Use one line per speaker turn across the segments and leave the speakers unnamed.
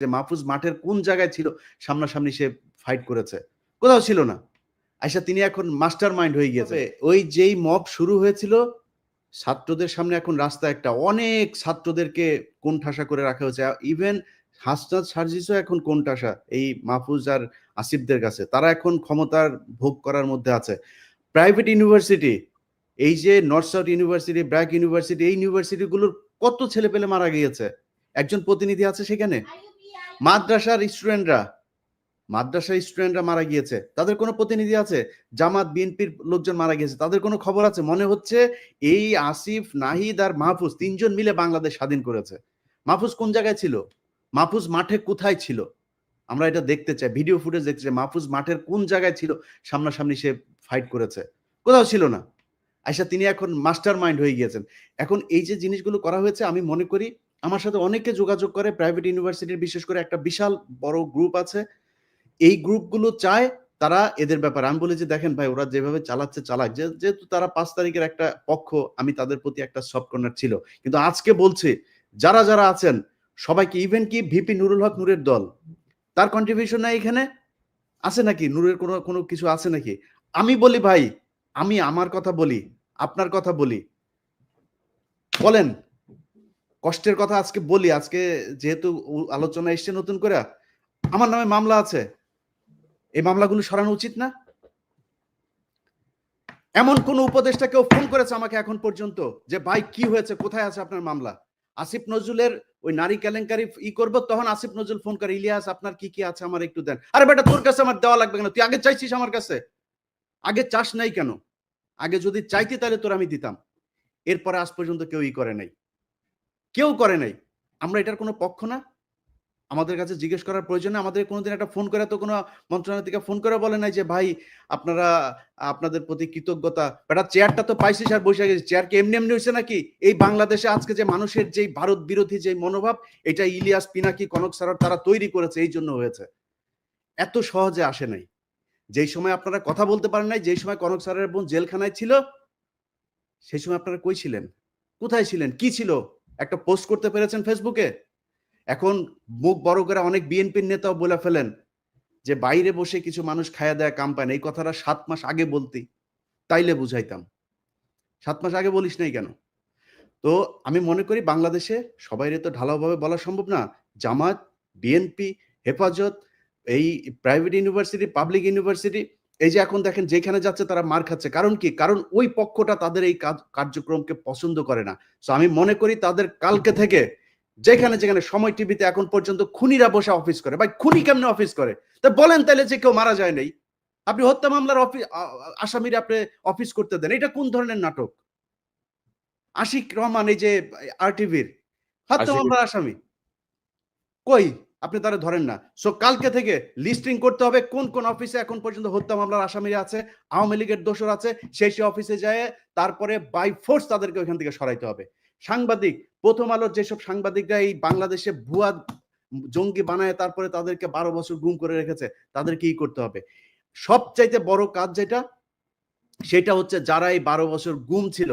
যে মাহফুজ মাঠের কোন জায়গায় ছিল সামনাসামনি সে ফাইট করেছে? কোথাও ছিল না। আইসা তিনি এখন মাস্টার মাইন্ড হয়ে গিয়েছে। ওই যেই মব শুরু হয়েছিল ছাত্রদের সামনে এখন রাস্তা একটা অনেক ছাত্রদেরকে কোণঠাসা করে রাখা হয়েছে। ইভেন হাসনাত সার্জিসও এখন কোণঠাসা এই মাহফুজ আর আসিফদের কাছে। তারা এখন ক্ষমতার ভোগ করার মধ্যে আছে। প্রাইভেট ইউনিভার্সিটি, এই যে north south university, BRAC university, এই ইউনিভার্সিটিগুলোর কত ছেলেপেলে মারা গিয়েছে। একজন প্রতিনিধি আছে সেখানে? মাদ্রাসার স্টুডেন্টরা মারা গিয়েছে, তাদের কোনো প্রতিনিধি আছে? জামাত বিএনপির লোকজন মারা গিয়েছে, তাদের কোনো খবর আছে? মনে হচ্ছে এই আসিফ, নাহিদ আর মাহফুজ তিনজন মিলে বাংলাদেশ স্বাধীন করেছে। মাহফুজ কোন জায়গায় ছিল? মাহফুজ মাঠে কোথায় ছিল? আমরা এটা দেখতে চাই, ভিডিও ফুটেজ দেখতে চাই। মাহফুজ মাঠের কোন জায়গায় ছিল সামনাসামনি সে ফাইট করেছে? কোথাও ছিল না। আইসা তিনি এখন মাস্টার মাইন্ড হয়ে গিয়েছেন। এখন এই যে জিনিসগুলো করা হয়েছে, আমি মনে করি আমার সাথে অনেকে যোগাযোগ করে প্রাইভেট ইউনিভার্সিটির, বিশেষ করে একটা বিশাল বড় গ্রুপ আছে। এই গ্রুপগুলো চায় তারা এদের ব্যাপারে, আমি বলি যে দেখেন ভাই, ওরা যেভাবে চালাচ্ছে চালাক, যেহেতু তারা 5 তারিখের একটা পক্ষ, আমি তাদের প্রতি একটা সফট কর্নার ছিল। কিন্তু আজকে বলছি, যারা যারা আছেন সবাইকে, ইভেন কি ভিপি নুরুল হক নূরের দল, তার কন্ট্রিবিউশন নাই এখানে? আছে নাকি? নূরের কোনো কোনো কিছু আছে নাকি? আমি বলি ভাই, আমি আমার কথা বলি, আপনার কথা বলি, বলেন কষ্টের কথা আজকে বলি। আজকে যেহেতু আলোচনা এসছে নতুন করে, আমার নামে মামলা আছে, এই মামলাগুলো সরানো উচিত না? এমন কোন উপদেষ্টা কেউ ফোন করেছে আমাকে এখন পর্যন্ত যে ভাই কি হয়েছে, কোথায় আছে আপনার মামলা? আসিফ নজরুলের ওই নারী কেলেঙ্কারি করব, তখন আসিফ নজরুল ফোন করে, ইলিয়াস আপনার কি কি আছে আমার একটু দেন। আরে বেটা, তোর কাছে আমার দেওয়া লাগবে কেন? তুই আগে চাইছিস আমার কাছে? আগে চাস নাই কেন? আগে যদি চাইতি তাহলে তোর আমি দিতাম। এরপরে আজ পর্যন্ত কেউই করে নাই, কেউ করে নাই। আমরা এটার কোনো পক্ষ না? আমাদের কাছে জিজ্ঞেস করার প্রয়োজন নেই? আমাদের কোনোদিন একটা ফোন করে তো কোনো মন্ত্রণালয় থেকে ফোন করে বলে নাই যে ভাই আপনারা, আপনাদের প্রতি কৃতজ্ঞতা, বেটা চেয়ারটা তো পাইছিস আর বসে গেছিস। চেয়ার কি এমনি এমনি হয়েছে নাকি? এই বাংলাদেশে আজকে যে মানুষের যে ভারত বিরোধী যে মনোভাব, এটা ইলিয়াস, পিনাকি, কনক স্যার তারা তৈরি করেছে, এই জন্য হয়েছে। এত সহজে আসে নাই। যেই সময় আপনারা কথা বলতে পারেন নাই, যেই সময় কনক স্যারের বোন জেলখানায় ছিল, সেই সময় আপনারা কই ছিলেন? কোথায় ছিলেন? কি ছিল? একটা পোস্ট করতে পেরেছেন ফেসবুকে? এখন মুখ বড় করে অনেক বিএনপির নেতাও বলে ফেলেন যে বাইরে বসে কিছু মানুষ খায়া দেয়া কাম পায় না। এই কথাটা 7 মাস আগে বলতি, তাইলে বুঝাইতাম। 7 মাস আগে বলিস নাই কেন? তো আমি মনে করি বাংলাদেশে সবাইরে তো ঢালাওভাবে বলা সম্ভব না। জামাত, বিএনপি, হেফাজত, এই প্রাইভেট ইউনিভার্সিটি, পাবলিক ইউনিভার্সিটি, এই যে এখন দেখেন যেখানে যাচ্ছে তারা মার খাচ্ছে। কারণ কি? কারণ ওই পক্ষটা তাদের এই কার্যক্রমকে পছন্দ করে না। সো আমি মনে করি তাদের কালকে থেকে যেখানে যেখানে, সময় টিভিতে এখন পর্যন্ত খুনিরা বসে অফিস করে। ভাই খুনি কেমনে অফিস করে? তা বলেন তাইলে যে কেউ মারা যায় নাই। আপনি হত্যা মামলার আসামিরা আপনি অফিস করতে দেন। এটা কোন ধরনের নাটক? আশিক রহমান, এই যে আরটিভির হত্যা মামলার আসামি, কই? আপনি তারা ধরেন না। সো কালকে থেকে লিস্টিং করতে হবে কোন কোন অফিসে এখন পর্যন্ত হত্যা মামলার আসামিরা আছে, আওয়ামী লীগের দোষর আছে, সেই অফিসে যায় তারপরে বাই ফোর্স তাদেরকে ওইখান থেকে সরাইতে হবে। সাংবাদিক, প্রথম আলোর যেসব সাংবাদিকরা এই বাংলাদেশে ভুয়া জঙ্গি বানায় তারপরে তাদেরকে 12 বছর গুম করে রেখেছে, তাদেরকে কি করতে হবে? সবচাইতে বড় কাজ যেটা, সেটা হচ্ছে যারা এই 12 বছর গুম ছিল,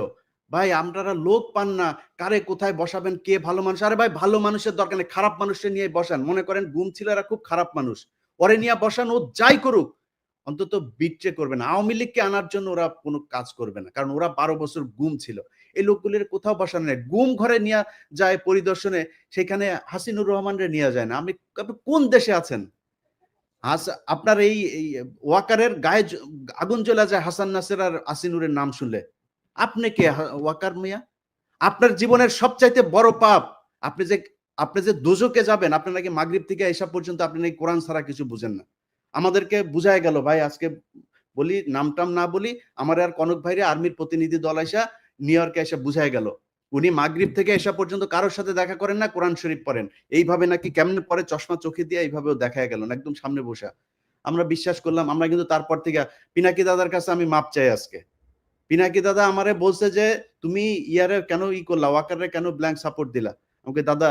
ভাই আপনারা লোক পান না, কারে কোথায় বসাবেন, কে ভালো মানুষ? আরে ভাই ভালো মানুষের দরকার নেই, খারাপ মানুষের নিয়ে বসান। মনে করেন গুম ছিল, এরা খুব খারাপ মানুষ, ওরে নিয়ে বসান, ও যাই করুক অন্তত বিট্রে করবে না। আওয়ামী লীগকে আনার জন্য ওরা কোনো কাজ করবে না, কারণ ওরা 12 বছর গুম ছিল। এই লোকগুলির কোথাও বসানো নেই। গুম ঘরে নিয়ে যায় পরিদর্শনে, সেখানে হাসিনুর রহমানরে নিয়ে যায় না। আপনি কোন দেশে আছেন? আপনার এই ওয়াকারের গায়ে আগুন জ্বলে যায় হাসান নাসের আর আসিনুরের নাম শুনলে। আপনি কে ওয়াকার মিয়া? আপনার জীবনের সবচাইতে বড় পাপ, আপনি যে দোজকে যাবেন, আপনি নাকি মাগরিব থেকে এসা পর্যন্ত আপনি নাকি কোরআন ছাড়া কিছু বুঝেন না। আমাদেরকে বুঝায় গেল ভাই, আজকে বলি নামটাম না বলি, আমার আর কনক ভাইরে আর্মির প্রতিনিধি দল আইসা নিউ ইয়র্কে এসে বুঝায় গেল উনি মাগরিব থেকে এসা পর্যন্ত কারোর সাথে দেখা করেন না, কোরআন শরীফ পড়েন। এইভাবে নাকি কেমনে পরে চশমা চোখে দিয়ে এইভাবেও দেখা গেল না, একদম সামনে বসা। আমরা বিশ্বাস করলাম। আমরা কিন্তু তারপর থেকে পিনাকি দাদার কাছে আমি মাপ চাই আজকে। পিনাকি দাদা আমারে বলছে যে তুমি ইয়ারে কেন করলা, ওয়াকারে কেন ব্ল্যাঙ্ক সাপোর্ট দিলা? আমাকে দাদা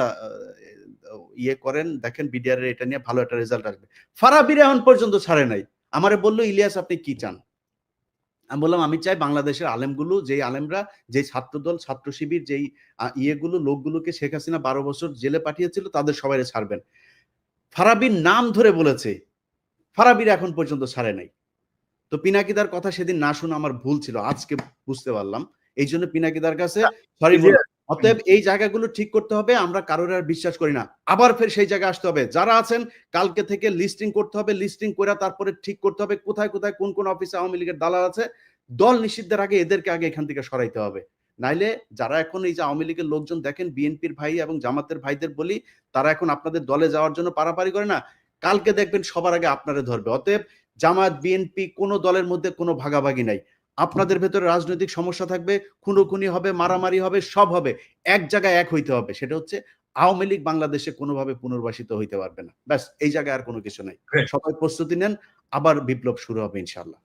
ইয়ে করেন, দেখেন বিডিআর এর এটা নিয়ে ভালো একটা রেজাল্ট আসবে। ফারাবির এখন পর্যন্ত ছাড়ে নাই। আমারে বললো ইলিয়াস আপনি কি চান? আমি বললাম আমি চাই বাংলাদেশের আলেমগুলো, যেই আলেমরা, যেই ছাত্রদল, ছাত্র শিবির, যেই লোকগুলোকে শেখ হাসিনা 12 বছর জেলে পাঠিয়েছিল, তাদের সবাই ছাড়বেন। ফারাবির নাম ধরে বলেছে, ফারাবির এখন পর্যন্ত ছাড়ে নাই। তো পিনাকিদার কথা সেদিন না শুনে আমার ভুল ছিল, আজকে বুঝতে পারলাম। এই জন্য পিনাকিদার কাছে সরি বললাম। অতএব এই জায়গাগুলো ঠিক করতে হবে, আমরা কারোর আর বিশ্বাস করি না। আবার ফের সেই জায়গায় আসতে হবে, যারা আছেন কালকে থেকে লিস্টিং করতে হবে, লিস্টিং করে তারপরে ঠিক করতে হবে কোথায় কোথায় কোন কোন অফিসে আওয়ামী লীগের দালাল আছে। দল নিষিদ্ধের আগে এদেরকে আগে এখান থেকে সরাইতে হবে। নাইলে যারা এখন এই যে আওয়ামী লীগের লোকজন দেখেন, বিএনপির ভাই এবং জামাতের ভাইদের বলি, তারা এখন আপনাদের দলে যাওয়ার জন্য পারাপারি করে না, কালকে দেখবেন সবার আগে আপনারে ধরবে। অতএব জামাত বিএনপি কোনো দলের মধ্যে কোনো ভাগাভাগি নাই। আপনাদের ভেতরে রাজনৈতিক সমস্যা থাকবে, খুনোখুনি হবে, মারামারি হবে, সব হবে। এক জায়গায় এক হইতে হবে, সেটা হচ্ছে আওয়ামী লীগ বাংলাদেশে কোনোভাবে পুনর্বাসিত হইতে পারবে না। ব্যাস, এই জায়গায় আর কোনো কিছু নাই। সবাই প্রস্তুতি নেন, আবার বিপ্লব শুরু হবে ইনশাআল্লাহ।